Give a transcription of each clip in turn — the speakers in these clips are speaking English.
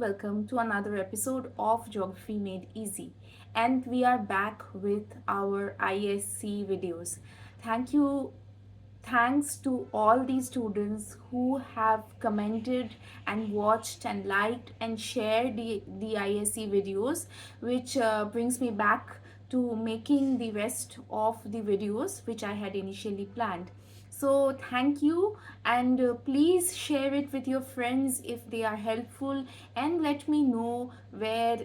welcome to another episode of Geography Made Easy. And we are back with our ISC videos. Thank you Thanks to all the students who have commented and watched and liked and shared the ISC videos, which brings me back to making the rest of the videos which I had initially planned. So thank you, and please share it with your friends if they are helpful, and let me know where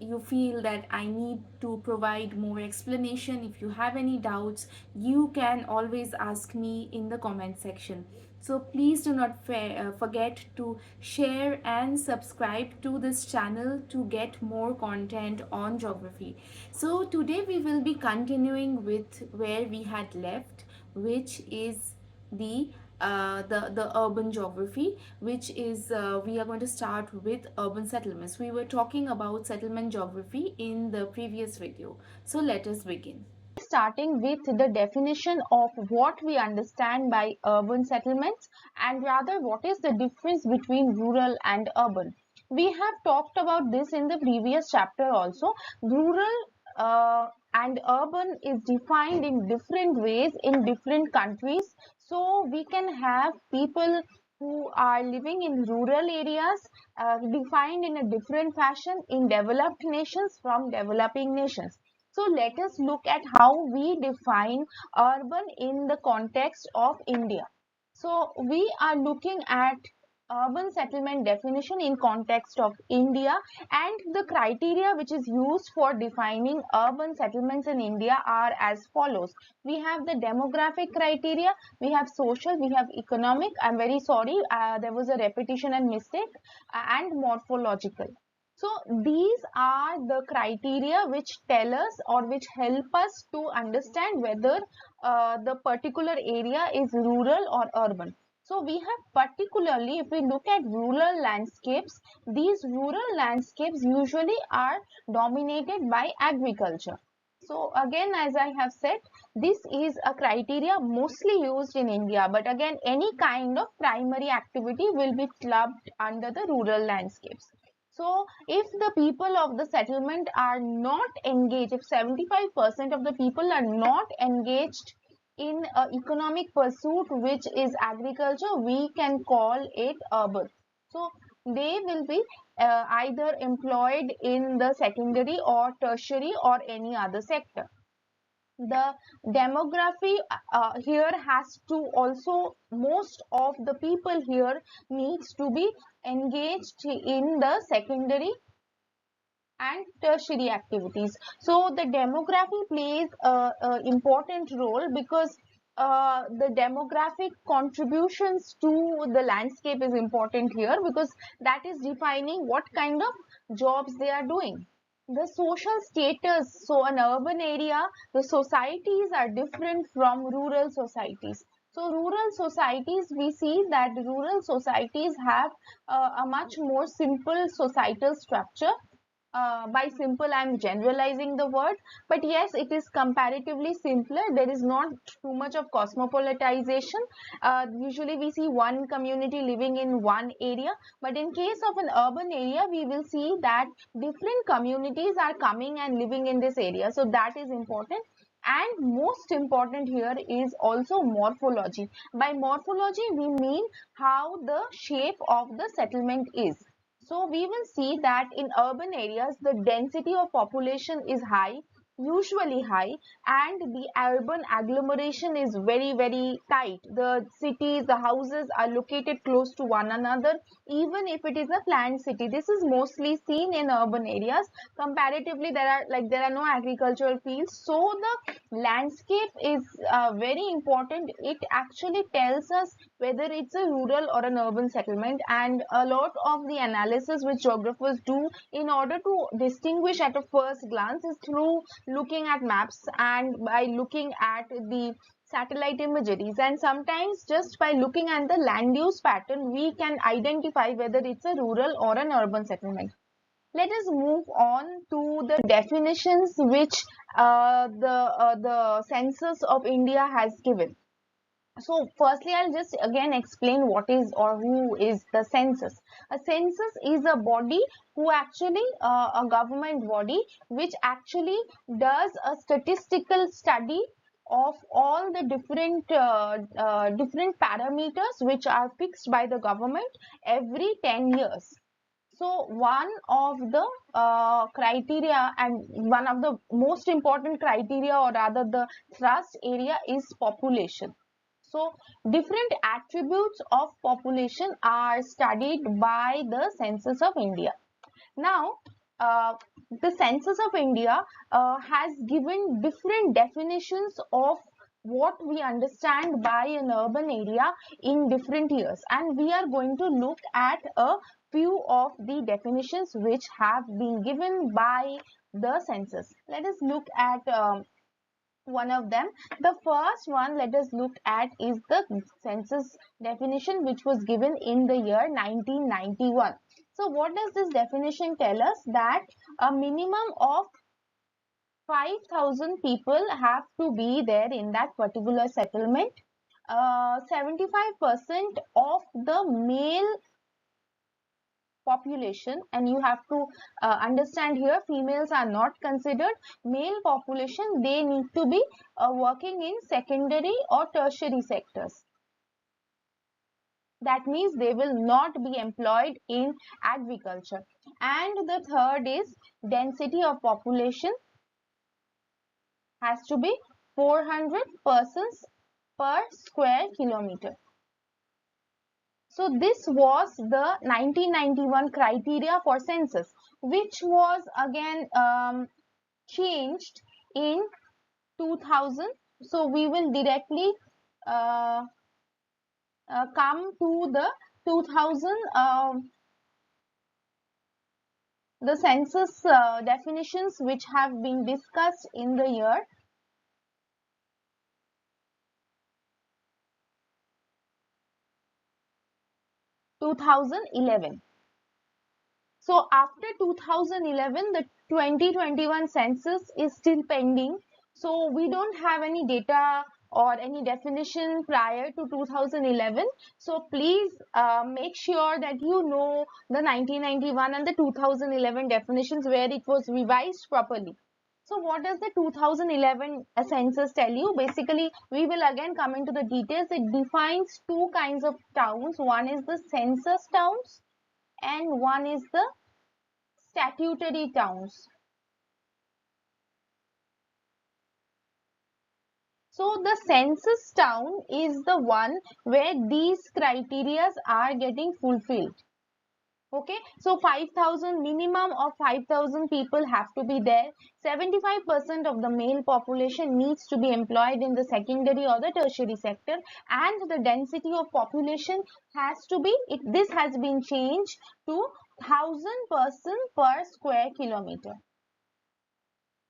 you feel that I need to provide more explanation. If you have any doubts, you can always ask me in the comment section. So please do not forget to share and subscribe to this channel to get more content on geography. So today we will be continuing with where we had left, which is the urban geography, which is we are going to start with urban settlements. We were talking about settlement geography in the previous video, so let us begin. Starting with the definition of what we understand by urban settlements, and rather what is the difference between rural and urban. We have talked about this in the previous chapter also. Rural and urban is defined in different ways in different countries. So we can have people who are living in rural areas defined in a different fashion in developed nations from developing nations. So let us look at how we define urban in the context of India. So we are looking at urban settlement definition in context of India, and the criteria which is used for defining urban settlements in India are as follows. We have the demographic criteria, we have social, we have economic, I'm very sorry, there was a repetition and mistake, and morphological. So these are the criteria which tell us or which help us to understand whether the particular area is rural or urban. So we have particularly, if we look at rural landscapes, these rural landscapes usually are dominated by agriculture. So again, as I have said, this is a criteria mostly used in India, but again, any kind of primary activity will be clubbed under the rural landscapes. So if the people of the settlement are not engaged, if 75% of the people are not engaged in economic pursuit, which is agriculture, we can call it urban. So they will be either employed in the secondary or tertiary or any other sector. The demography here has to also, most of the people here needs to be engaged in the secondary and tertiary activities. So the demography plays a important role because the demographic contributions to the landscape is important here, because that is defining what kind of jobs they are doing. The social status, so an urban area, the societies are different from rural societies. So rural societies, we see that rural societies have a much more simple societal structure. By simple, I'm generalizing the word, but yes, it is comparatively simpler. There is not too much of cosmopolitization. Usually we see one community living in one area, but in case of an urban area, we will see that different communities are coming and living in this area. So that is important. And most important here is also morphology. By morphology, we mean how the shape of the settlement is. So we will see that in urban areas, the density of population is high, usually high, and the urban agglomeration is very, very tight. The cities, the houses are located close to one another, even if it is a planned city. This is mostly seen in urban areas. Comparatively, there are no agricultural fields, so the landscape is very important. It actually tells us whether it's a rural or an urban settlement, and a lot of the analysis which geographers do in order to distinguish at a first glance is through looking at maps and by looking at the satellite imageries, and sometimes just by looking at the land use pattern we can identify whether it's a rural or an urban settlement. Let us move on to the definitions which the census of India has given. So firstly, I'll just again explain what is or who is the census. A census is a body who actually, a government body which actually does a statistical study of all the different parameters which are fixed by the government every 10 years. So one of the criteria and one of the most important criteria, or rather the thrust area, is population. So different attributes of population are studied by the Census of India. Now, uh, the Census of India has given different definitions of what we understand by an urban area in different years, and we are going to look at a few of the definitions which have been given by the census. Let us look at one of them. The first one let us look at is the census definition which was given in the year 1991. So what does this definition tell us? That a minimum of 5,000 people have to be there in that particular settlement. 75% of the male population, and you have to understand here, females are not considered. Male population, they need to be working in secondary or tertiary sectors. That means they will not be employed in agriculture. And the third is density of population has to be 400 persons per square kilometer. So this was the 1991 criteria for census, which was again changed in 2000. So we will directly uh, come to the 2000, the census definitions which have been discussed in the year 2011. So after 2011, the 2021 census is still pending. So we don't have any data or any definition prior to 2011. So please make sure that you know the 1991 and the 2011 definitions where it was revised properly. So what does the 2011 census tell you? Basically, we will again come into the details. It defines two kinds of towns. One is the census towns and one is the statutory towns. So the census town is the one where these criteria are getting fulfilled. Okay, so 5,000, minimum of 5,000 people have to be there. 75% of the male population needs to be employed in the secondary or the tertiary sector, and the density of population has to be, this has been changed to 1,000 person per square kilometer.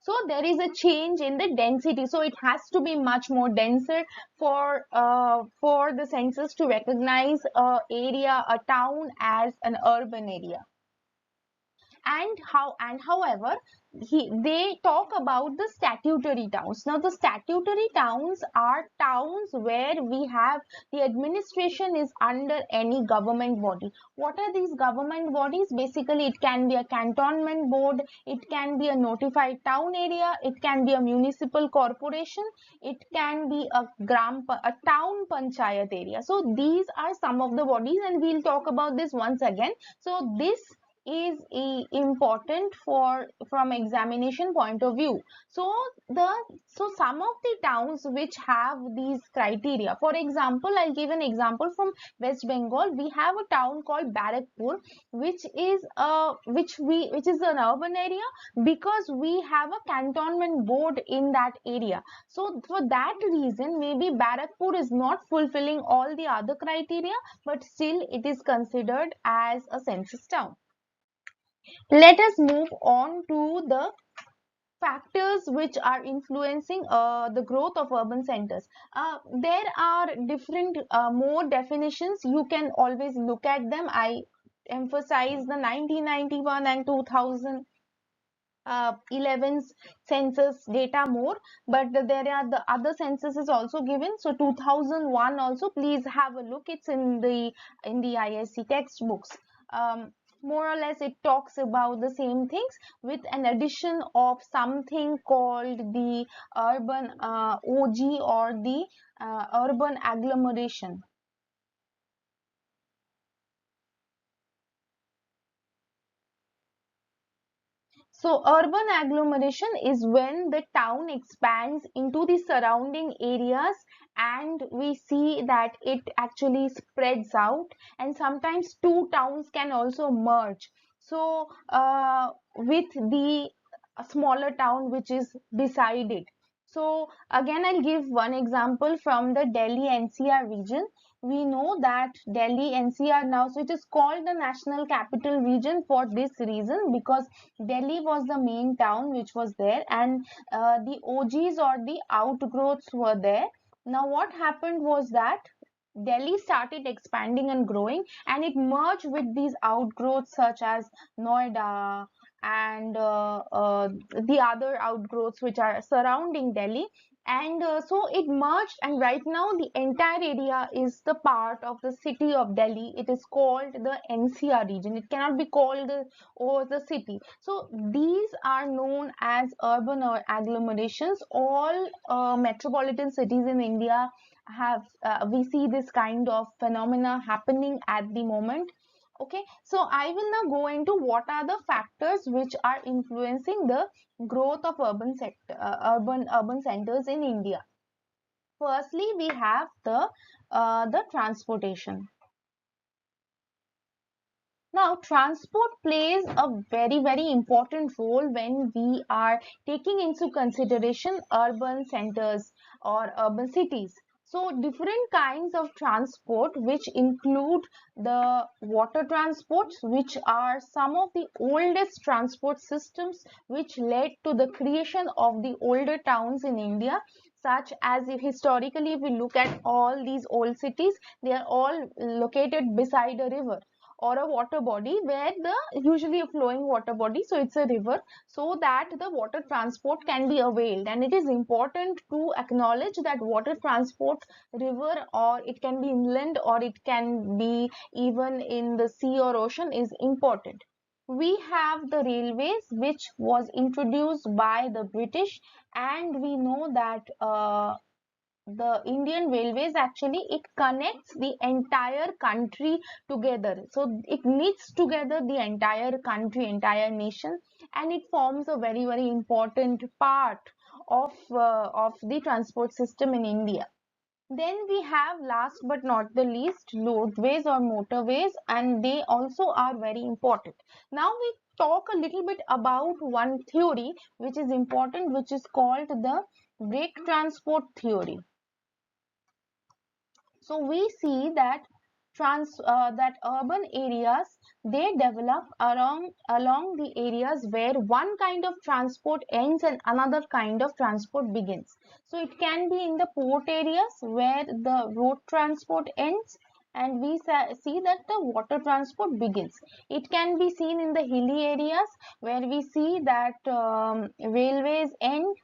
So there is a change in the density, so it has to be much more denser for the census to recognize a area, a town, as an urban area. And however, they talk about the statutory towns. Now the statutory towns are towns where we have the administration is under any government body. What are these government bodies? Basically, it can be a cantonment board, it can be a notified town area, it can be a municipal corporation, it can be a town panchayat area. So these are some of the bodies, and we'll talk about this once again. So this is important for from examination point of view. So the some of the towns which have these criteria, for example, I'll give an example from West Bengal. We have a town called Barakpur, which is which is an urban area because we have a cantonment board in that area. So for that reason, maybe Barakpur is not fulfilling all the other criteria, but still it is considered as a census town. Let us move on to the factors which are influencing the growth of urban centers. There are different more definitions. You can always look at them. I emphasize the 1991 and 2000 11 census data more, but there are the other census is also given. So 2001 also, please have a look, it's in the ISC textbooks. um, More or less it talks about the same things with an addition of something called the urban OG, or the urban agglomeration. So urban agglomeration is when the town expands into the surrounding areas, and we see that it actually spreads out, and sometimes two towns can also merge. So with the smaller town which is beside it. So again, I'll give one example from the Delhi NCR region. We know that Delhi NCR now, so it is called the National Capital Region for this reason, because Delhi was the main town which was there, and the OGs or the outgrowths were there. Now, what happened was that Delhi started expanding and growing, and it merged with these outgrowths such as Noida and the other outgrowths which are surrounding Delhi. And so it merged, and right now the entire area is the part of the city of Delhi. It is called the NCR region. It cannot be called or the city. So these are known as urban or agglomerations. All metropolitan cities in India have, we see this kind of phenomena happening at the moment. Okay, so I will now go into what are the factors which are influencing the growth of urban centers in India. Firstly, we have the transportation. Now, transport plays a very, very important role when we are taking into consideration urban centers or urban cities. So, different kinds of transport, which include the water transports, which are some of the oldest transport systems which led to the creation of the older towns in India, such as, if historically if we look at all these old cities, they are all located beside a river or a water body, where the usually a flowing water body, so it's a river, so that the water transport can be availed. And it is important to acknowledge that water transport, river, or it can be inland or it can be even in the sea or ocean, is important. We have the railways, which was introduced by the British, and we know that the Indian Railways, actually it connects the entire country together. So it knits together the entire country, entire nation, and it forms a very, very important part of the transport system in India. Then we have, last but not the least, roadways or motorways, and they also are very important. Now we talk a little bit about one theory which is important, which is called the brake transport theory. So we see that that urban areas, they develop along the areas where one kind of transport ends and another kind of transport begins. So it can be in the port areas where the road transport ends, and we see that the water transport begins. It can be seen in the hilly areas where we see that railways end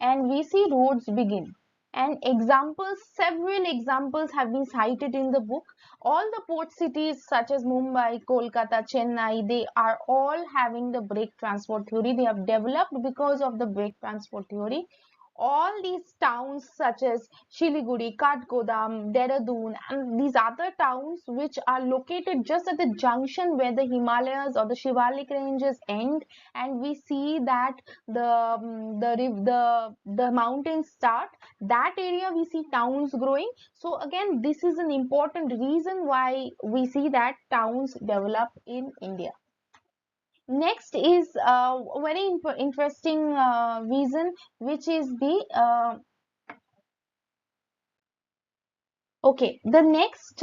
and we see roads begin. And examples, several examples have been cited in the book. All the port cities such as Mumbai, Kolkata, Chennai, they are all having the brake transport theory. They have developed because of the brake transport theory. All these towns such as Shiliguri, Kathgodam, Dehradun, and these other towns which are located just at the junction where the Himalayas or the Shivalik ranges end, and we see that the mountains start, that area we see towns growing. So again, this is an important reason why we see that towns develop in India. Next is a very interesting reason, which is okay, the next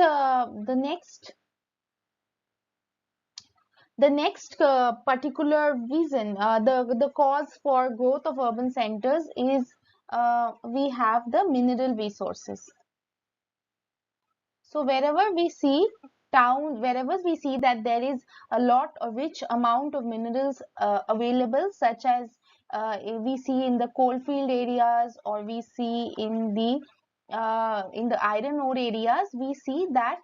particular reason, the cause for growth of urban centers is, we have the mineral resources. So wherever we see town, wherever we see that there is a lot, a rich amount of minerals available, such as we see in the coalfield areas, or we see in the iron ore areas, we see that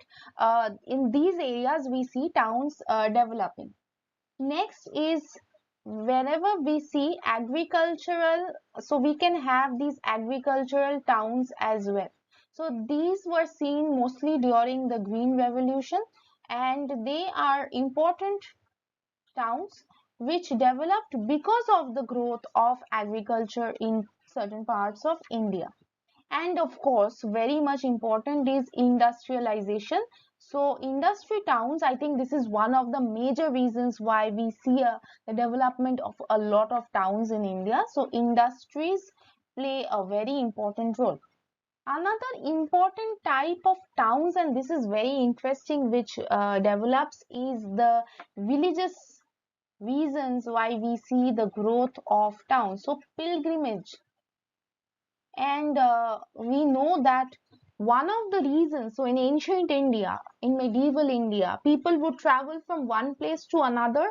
in these areas we see towns developing. Next is whenever we see agricultural, so we can have these agricultural towns as well. So these were seen mostly during the Green Revolution, and they are important towns which developed because of the growth of agriculture in certain parts of India. And of course, very much important is industrialization. So industry towns, I think this is one of the major reasons why we see the development of a lot of towns in India. So industries play a very important role. Another important type of towns, and this is very interesting, which develops, is the villages. Reasons why we see the growth of towns. So pilgrimage, and we know that one of the reasons, so in ancient India, in medieval India, people would travel from one place to another,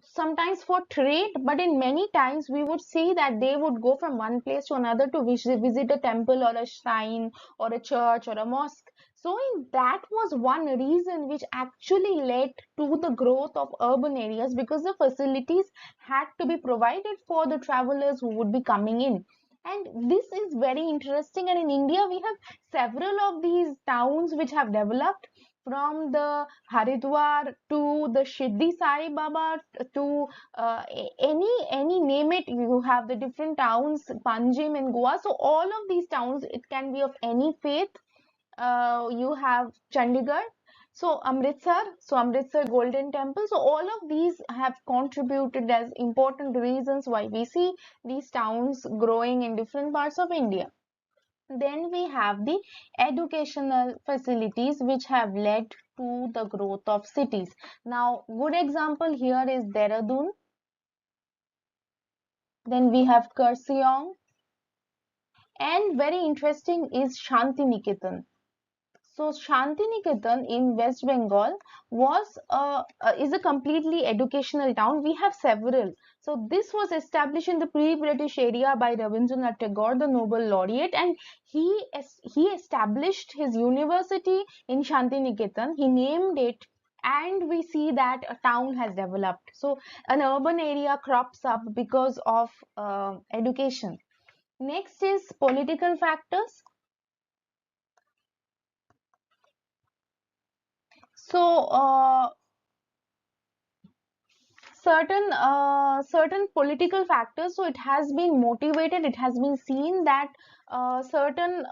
sometimes for trade, but in many times we would see that they would go from one place to another to visit a temple or a shrine or a church or a mosque. So that was one reason which actually led to the growth of urban areas, because the facilities had to be provided for the travelers who would be coming in. And this is very interesting. And in India, we have several of these towns which have developed, from the Haridwar to the Shirdi Sai Baba to any name it. You have the different towns, Panjim in Goa. So all of these towns, it can be of any faith. You have Chandigarh, so Amritsar Golden Temple. So all of these have contributed as important reasons why we see these towns growing in different parts of India. Then we have the educational facilities which have led to the growth of cities. Now, good example here is Dehradun. Then we have Kurseong, and very interesting is Shantiniketan. So Shantiniketan in West Bengal is a completely educational town. We have several. So this was established in the pre-British area by Rabindranath Tagore, the Nobel laureate, and he established his university in Shantiniketan. He named it, and we see that a town has developed. So an urban area crops up because of education. Next is political factors. So certain political factors, so it has been motivated, it has been seen that certain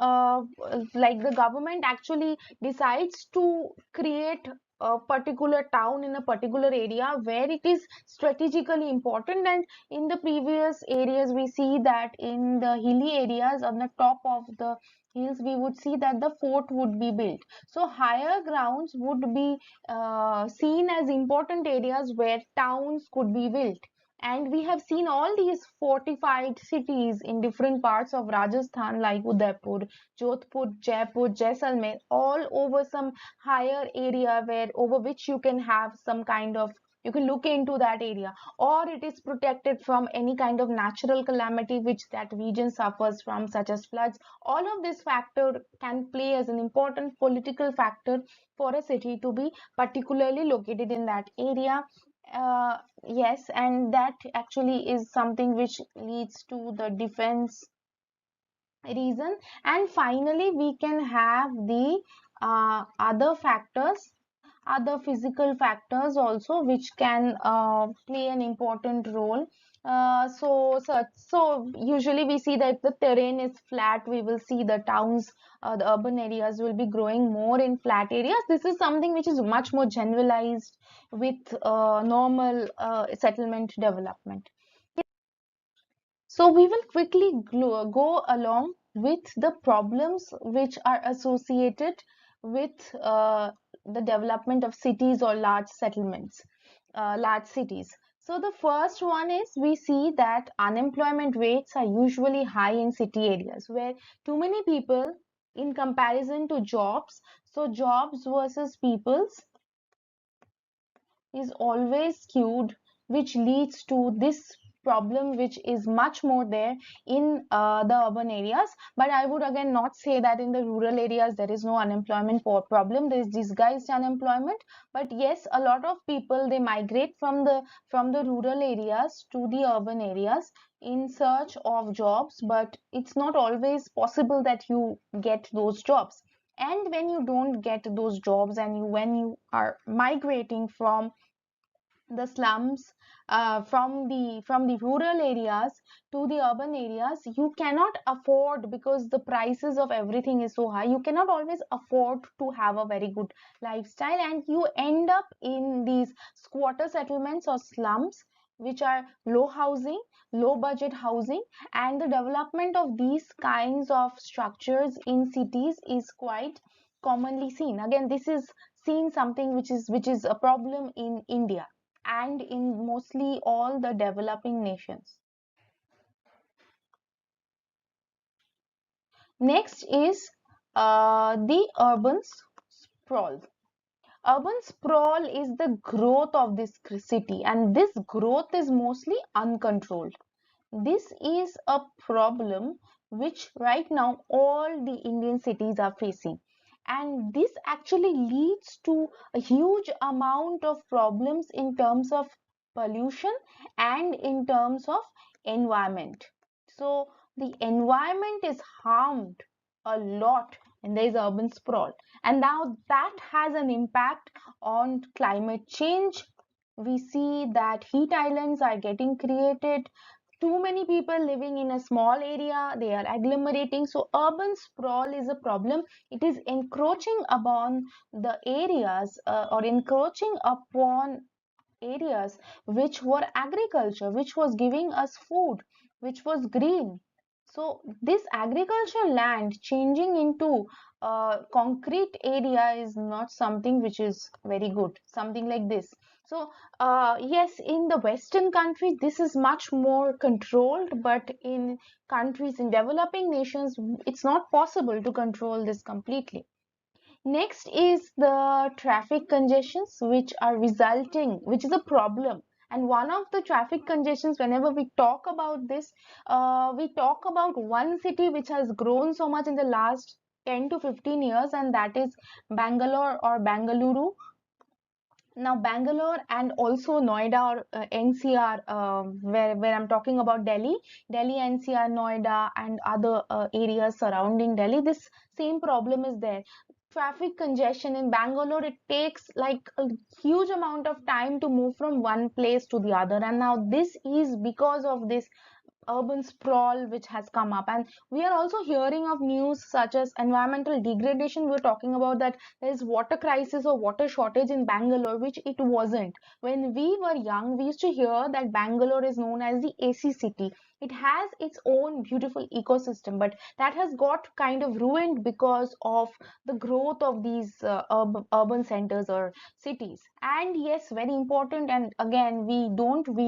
like the government actually decides to create a particular town in a particular area where it is strategically important. And in the previous areas, we see that in the hilly areas on the top of the hills, we would see that the fort would be built. So higher grounds would be seen as important areas where towns could be built. And we have seen all these fortified cities in different parts of Rajasthan, like Udaipur, Jodhpur, Jaipur, Jaisalmer, all over some higher area where over which you can have some kind of, you can look into that area, or it is protected from any kind of natural calamity which that region suffers from, such as floods. All of this factor can play as an important political factor for a city to be particularly located in that area. Uh, yes, and that actually is something which leads to the defense reason. And finally, we can have the other factors, other physical factors also, which can play an important role. So usually we see that if the terrain is flat, we will see the towns, the urban areas will be growing more in flat areas. This is something which is much more generalized with normal settlement development. So we will quickly go along with the problems which are associated with the development of cities or large settlements, large cities. So the first one is, we see that unemployment rates are usually high in city areas where too many people in comparison to jobs. So jobs versus peoples. is always skewed, which leads to this problem, which is much more there in the urban areas. But I would again not say that in the rural areas there is no unemployment problem. There is disguised unemployment. But yes, a lot of people, they migrate from the rural areas to the urban areas in search of jobs, but it's not always possible that you get those jobs. And when you don't get those jobs, and when you are migrating from the slums, from the rural areas to the urban areas, you cannot afford, because the prices of everything is so high, you cannot always afford to have a very good lifestyle, and you end up in these squatter settlements or slums, which are low housing, low budget housing. And the development of these kinds of structures in cities is quite commonly seen. Again, this is seen something which is a problem in India and in mostly all the developing nations. Next is the urban sprawl. Urban sprawl is the growth of this city, and this growth is mostly uncontrolled. This is a problem which right now all the Indian cities are facing. And this actually leads to a huge amount of problems in terms of pollution and in terms of environment. So the environment is harmed a lot in this urban sprawl. And now that has an impact on climate change. We see that heat islands are getting created, too many people living in a small area, they are agglomerating. So urban sprawl is a problem. It is encroaching upon the areas, or encroaching upon areas which were agriculture, which was giving us food, which was green. So this agricultural land changing into a concrete area is not something which is very good, something like this. So yes, in the Western country, this is much more controlled, but in countries, in developing nations, it's not possible to control this completely. Next is the traffic congestions, which are resulting, which is a problem. And one of the traffic congestions, whenever we talk about this, we talk about one city which has grown so much in the last 10 to 15 years, and that is Bangalore or Bangalore. Now Bangalore and also Noida or NCR, where I'm talking about Delhi, NCR, Noida, and other areas surrounding Delhi, this same problem is there. Traffic congestion in Bangalore, it takes like a huge amount of time to move from one place to the other, and now this is because of this urban sprawl which has come up. And we are also hearing of news such as environmental degradation. We're talking about that there is water crisis or water shortage in Bangalore, which it wasn't. When we were young, we used to hear that Bangalore is known as the AC city. It has its own beautiful ecosystem, but that has got kind of ruined because of the growth of these urban centers or cities. And yes, very important, and again, we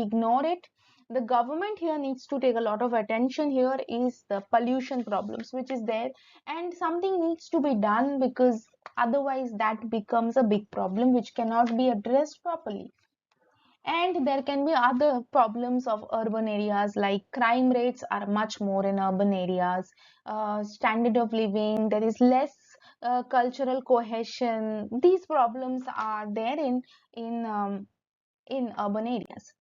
ignore it. The government here needs to take a lot of attention. Here is the pollution problems which is there, and something needs to be done, because otherwise that becomes a big problem which cannot be addressed properly. And there can be other problems of urban areas, like crime rates are much more in urban areas, standard of living, there is less cultural cohesion. These problems are there in urban areas.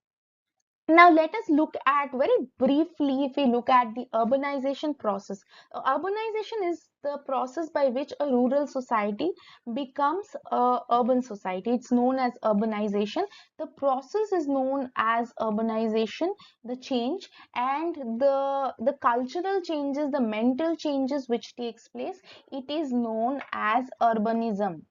Now, let us look at very briefly, if we look at the urbanization process. Urbanization is the process by which a rural society becomes a urban society. It's known as urbanization. The process is known as urbanization, the change, and the cultural changes, the mental changes which takes place, it is known as urbanism.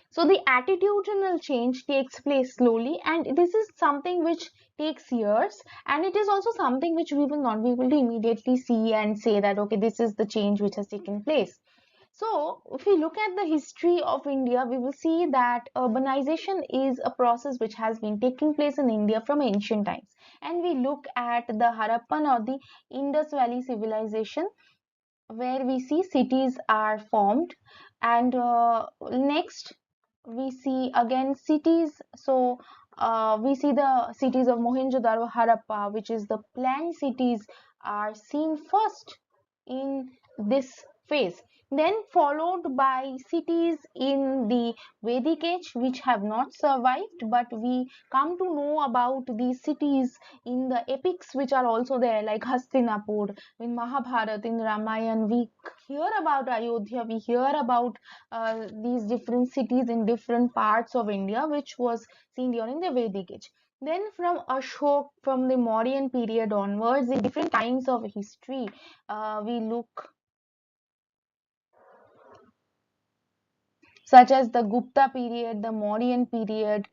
So the attitudinal change takes place slowly, and this is something which takes years, and it is also something which we will not be able to immediately see and say that, okay, this is the change which has taken place. So if we look at the history of India, we will see that urbanization is a process which has been taking place in India from ancient times. And we look at the Harappan or the Indus Valley civilization, where we see cities are formed. And next, we see again cities. So we see the cities of Mohenjo-daro, Harappa, which is the planned cities, are seen first in this phase. Then followed by cities in the Vedic age, which have not survived, but we come to know about these cities in the epics, which are also there, like Hastinapur in Mahabharata, in Ramayana. We hear about Ayodhya, we hear about these different cities in different parts of India, which was seen during the Vedic age. Then from Ashok, from the Mauryan period onwards, in different times of history, we look such as the Gupta period, the Mauryan period.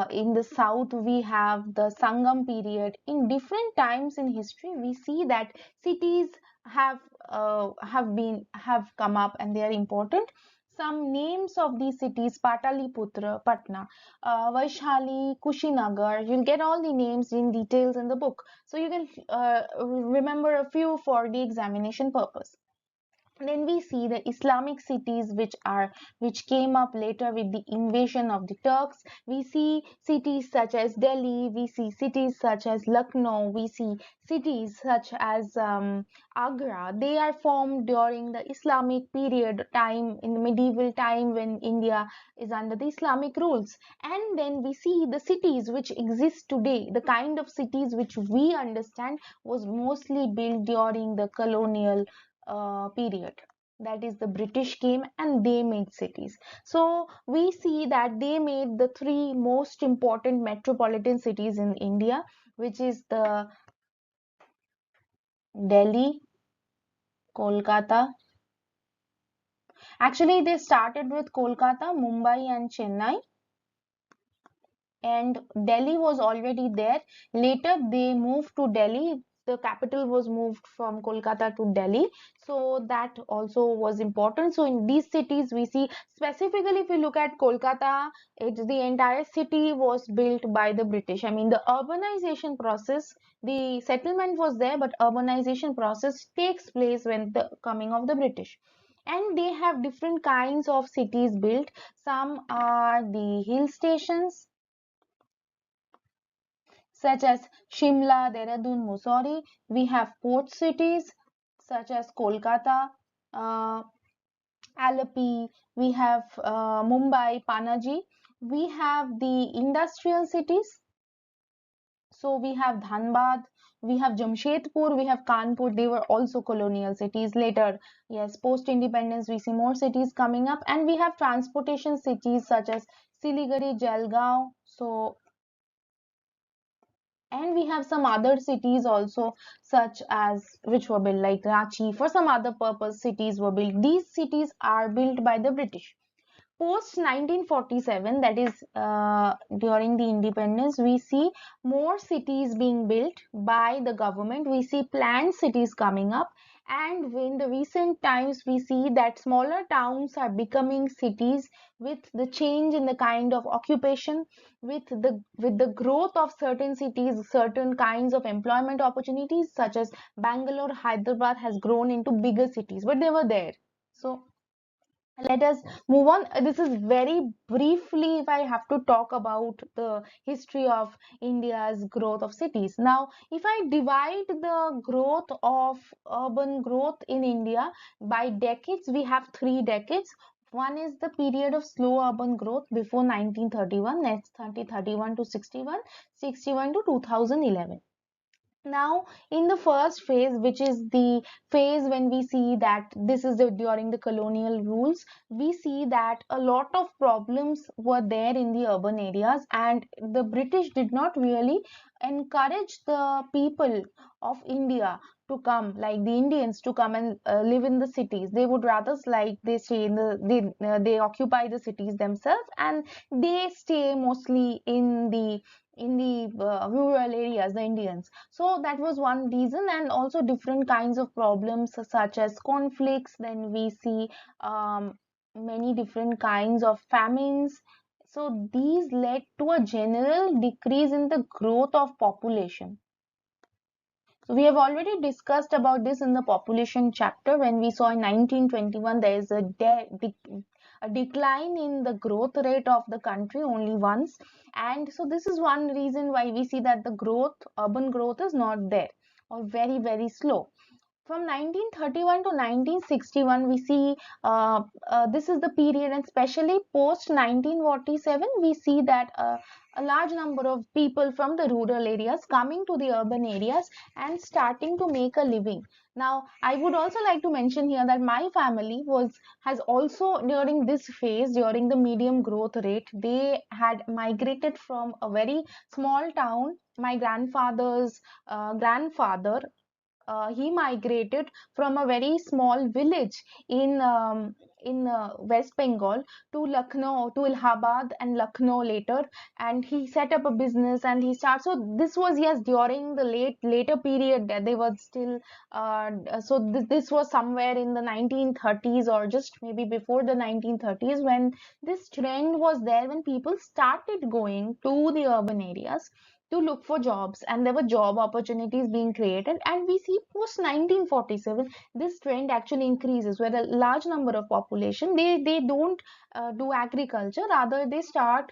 In the south, we have the Sangam period. In different times in history, we see that cities have have come up and they are important. Some names of these cities: Pataliputra, Patna, Vaishali, Kushinagar. You'll get all the names in details in the book, so you can remember a few for the examination purpose. Then we see the Islamic cities which came up later with the invasion of the Turks. We see cities such as Delhi, we see cities such as Lucknow, we see cities such as Agra. They are formed during the Islamic period time, in the medieval time when India is under the Islamic rules. And then we see the cities which exist today, the kind of cities which we understand was mostly built during the colonial period. That is, the British came and they made cities. So we see that they made the three most important metropolitan cities in India, which is the Delhi, Kolkata. Actually, they started with Kolkata, Mumbai, and Chennai, and Delhi was already there. Later, they moved to Delhi. The capital was moved from Kolkata to Delhi, so that also was important. So, in these cities, we see specifically if you look at Kolkata, it's the entire city was built by the British. I mean, the urbanization process, the settlement was there, but urbanization process takes place when the coming of the British. And they have different kinds of cities built. Some are the hill stations, such as Shimla, Dehradun, Mussoorie. We have port cities such as Kolkata, uh, Alleppey. We have Mumbai, Panaji. We have the industrial cities. So we have Dhanbad, we have Jamshedpur, we have Kanpur. They were also colonial cities. Later, yes, post-independence, we see more cities coming up, and we have transportation cities such as Siliguri, Jalgaon. So and we have some other cities also, such as which were built like Ranchi for some other purpose. Cities were built. These cities are built by the British. Post 1947, that is during the independence, we see more cities being built by the government. We see planned cities coming up, and in the recent times, we see that smaller towns are becoming cities with the change in the kind of occupation, with the growth of certain cities, certain kinds of employment opportunities, such as Bangalore, Hyderabad has grown into bigger cities, but they were there. So let us move on. This is very briefly if I have to talk about the history of India's growth of cities. Now, if I divide the growth of urban growth in India by decades, we have three decades. One is the period of slow urban growth before 1931, that's 31 to 61, 61 to 2011. Now, in the first phase, which is the phase when we see that this is during the colonial rules, we see that a lot of problems were there in the urban areas, and the British did not really encourage the people of India to come, like the Indians, to come and live in the cities. They would rather like they stay in they occupy the cities themselves, and they stay mostly in the rural areas, the Indians. So that was one reason, and also different kinds of problems such as conflicts. Then we see many different kinds of famines. So these led to a general decrease in the growth of population. So we have already discussed about this in the population chapter when we saw in 1921 there is a a decline in the growth rate of the country only once. And so this is one reason why we see that the growth, urban growth, is not there, or very, very slow. From 1931 to 1961, we see this is the period, and especially post 1947, we see that a large number of people from the rural areas coming to the urban areas and starting to make a living. Now, I would also like to mention here that my family has also, during this phase, during the medium growth rate, they had migrated from a very small town. My grandfather's grandfather, he migrated from a very small village in West Bengal to Lucknow, to Allahabad and Lucknow later, and he set up a business and he started. So this was, yes, during the later period that they were still. This was somewhere in the 1930s, or just maybe before the 1930s, when this trend was there, when people started going to the urban areas to look for jobs, and there were job opportunities being created. And we see post 1947 this trend actually increases, where a large number of population, they don't do agriculture, rather they start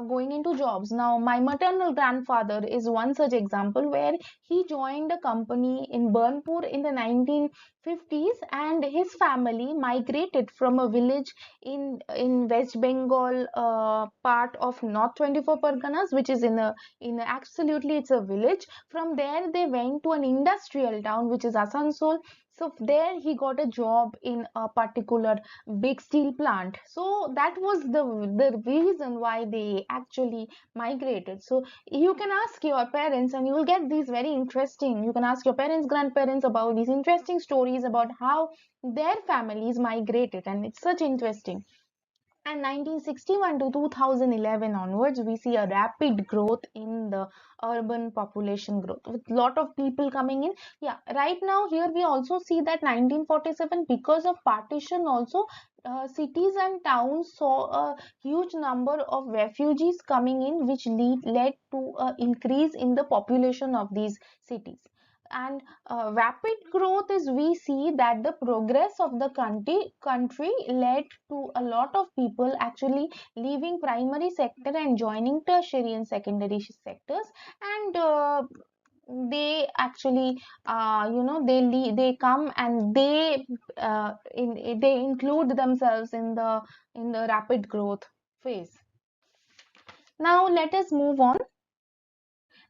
going into jobs. Now, my maternal grandfather is one such example, where he joined a company in Burnpur in the 1950s, and his family migrated from a village in West Bengal, part of North 24 Parganas, which is in absolutely, it's a village. From there they went to an industrial town, which is Asansol. So there he got a job in a particular big steel plant. So that was the reason why they actually migrated. So you can ask your parents and you will get these very interesting, you can ask your parents, grandparents, about these interesting stories about how their families migrated, and it's such interesting. And 1961 to 2011 onwards, we see a rapid growth in the urban population growth, with a lot of people coming in. Yeah, right now here we also see that 1947, because of partition also, cities and towns saw a huge number of refugees coming in, which led to an increase in the population of these cities. And rapid growth is, we see that the progress of the country led to a lot of people actually leaving primary sector and joining tertiary and secondary sectors. And they actually, they come and they include themselves in the rapid growth phase. Now let us move on.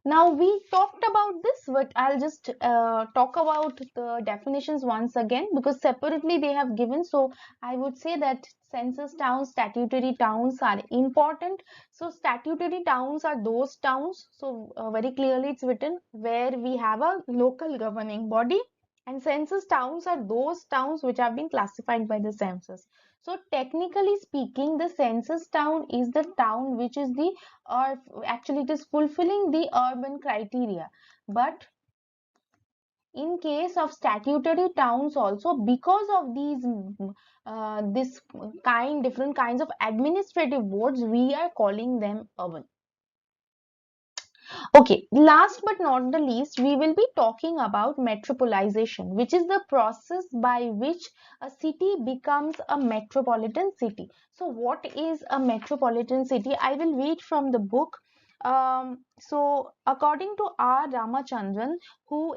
Now we talked about this, but I'll just talk about the definitions once again, because separately they have given. So I would say that census towns, statutory towns are important. So statutory towns are those towns, so very clearly it's written, where we have a local governing body. And census towns are those towns which have been classified by the census. So technically speaking, the census town is the town which is the, or actually it is fulfilling the urban criteria. But in case of statutory towns also, because of these this different kinds of administrative boards, we are calling them urban. Okay, last but not the least, we will be talking about metropolization, which is the process by which a city becomes a metropolitan city. So, what is a metropolitan city? I will read from the book. So, according to R. Ramachandran, who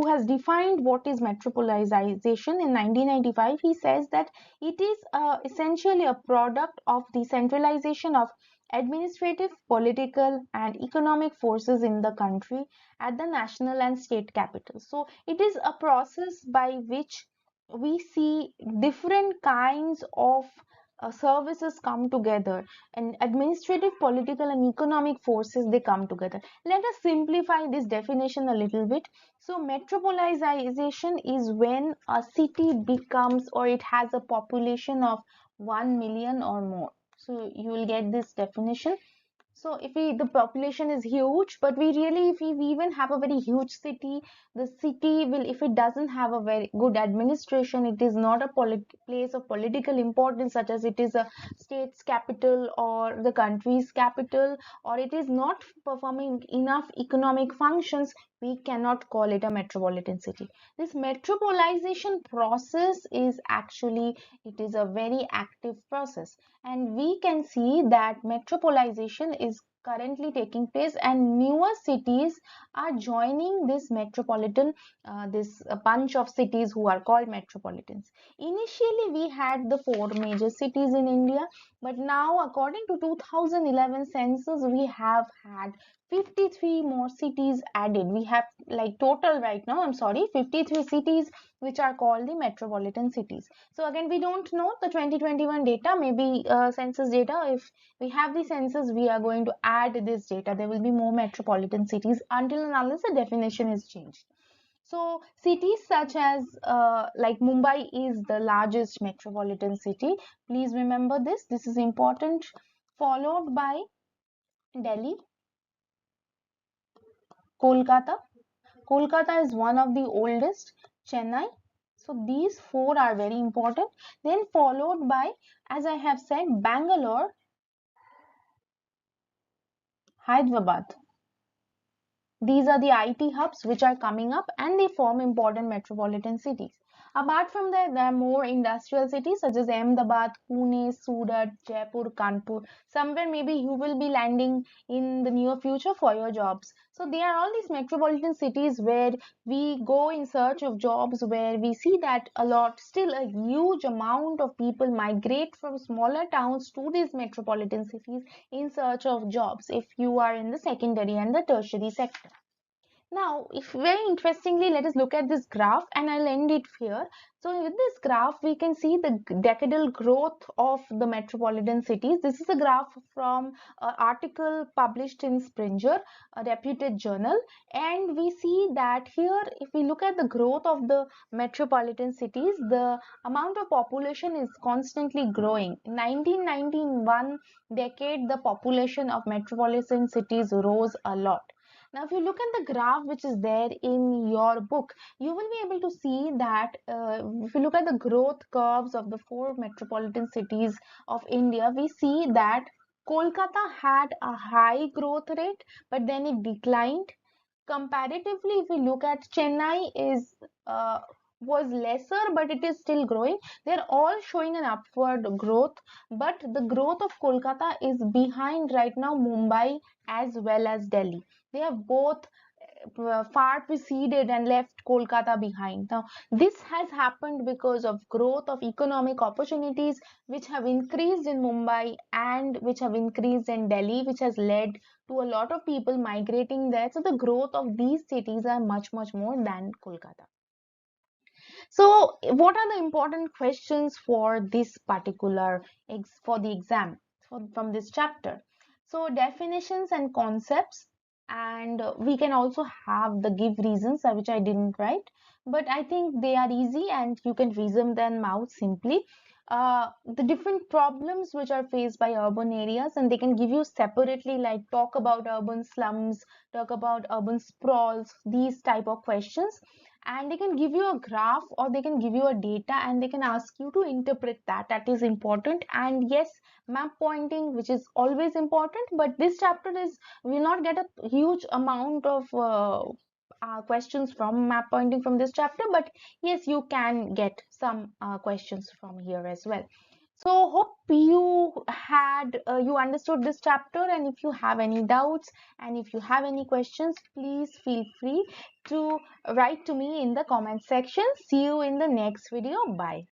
has defined what is metropolization in 1995, he says that it is essentially a product of the centralization of administrative, political, and economic forces in the country at the national and state capitals. So it is a process by which we see different kinds of services come together, and administrative, political, and economic forces, they come together. Let us simplify this definition a little bit. So metropolization is when a city becomes, or it has a population of 1 million or more. So you will get this definition. So if we, the population is huge, but we really, if we even have a very huge city, the city will, if it doesn't have a very good administration, it is not a place of political importance, such as it is a state's capital or the country's capital, or it is not performing enough economic functions, we cannot call it a metropolitan city. This metropolization process is actually, it is a very active process, and we can see that metropolization is currently taking place, and newer cities are joining this metropolitan, this bunch of cities who are called metropolitans. Initially we had the four major cities in India, but now according to 2011 census we have had 53 more cities added. We have, like, total right now, I'm sorry, 53 cities which are called the metropolitan cities. So again, we don't know the 2021 data, maybe census data. If we have the census, we are going to add this data. There will be more metropolitan cities until and unless the definition is changed. So cities such as like Mumbai is the largest metropolitan city. Please remember this. This is important. Followed by Delhi, Kolkata. Kolkata is one of the oldest. Chennai. So these four are very important. Then followed by, as I have said, Bangalore, Hyderabad. These are the IT hubs which are coming up and they form important metropolitan cities. Apart from that, there are more industrial cities such as Ahmedabad, Pune, Surat, Jaipur, Kanpur. Somewhere maybe you will be landing in the near future for your jobs. So they are all these metropolitan cities where we go in search of jobs, where we see that a lot, still a huge amount of people migrate from smaller towns to these metropolitan cities in search of jobs if you are in the secondary and the tertiary sector. Now, if very interestingly, let us look at this graph and I'll end it here. So with this graph, we can see the decadal growth of the metropolitan cities. This is a graph from an article published in Springer, a reputed journal. And we see that here, if we look at the growth of the metropolitan cities, the amount of population is constantly growing. In 1991 decade, the population of metropolitan cities rose a lot. Now, if you look at the graph which is there in your book, you will be able to see that if you look at the growth curves of the four metropolitan cities of India, we see that Kolkata had a high growth rate, but then it declined. Comparatively, if we look at Chennai is was lesser, but it is still growing. They're all showing an upward growth, but the growth of Kolkata is behind right now Mumbai as well as Delhi. They have both far preceded and left Kolkata behind. Now, this has happened because of growth of economic opportunities which have increased in Mumbai and which have increased in Delhi, which has led to a lot of people migrating there. So the growth of these cities are much, much more than Kolkata. So, what are the important questions for this particular for the exam from this chapter? So, definitions and concepts, and we can also have the give reasons, which I didn't write, but I think they are easy and you can reason them out simply. The different problems which are faced by urban areas, and they can give you separately, like talk about urban slums, talk about urban sprawls, these type of questions, and they can give you a graph or they can give you a data and they can ask you to interpret that. That is important. And yes, map pointing, which is always important, but this chapter is, will not get a huge amount of questions from map pointing from this chapter, but yes, you can get some questions from here as well. So hope you had you understood this chapter, and if you have any doubts and if you have any questions, please feel free to write to me in the comment section. See you in the next video. Bye.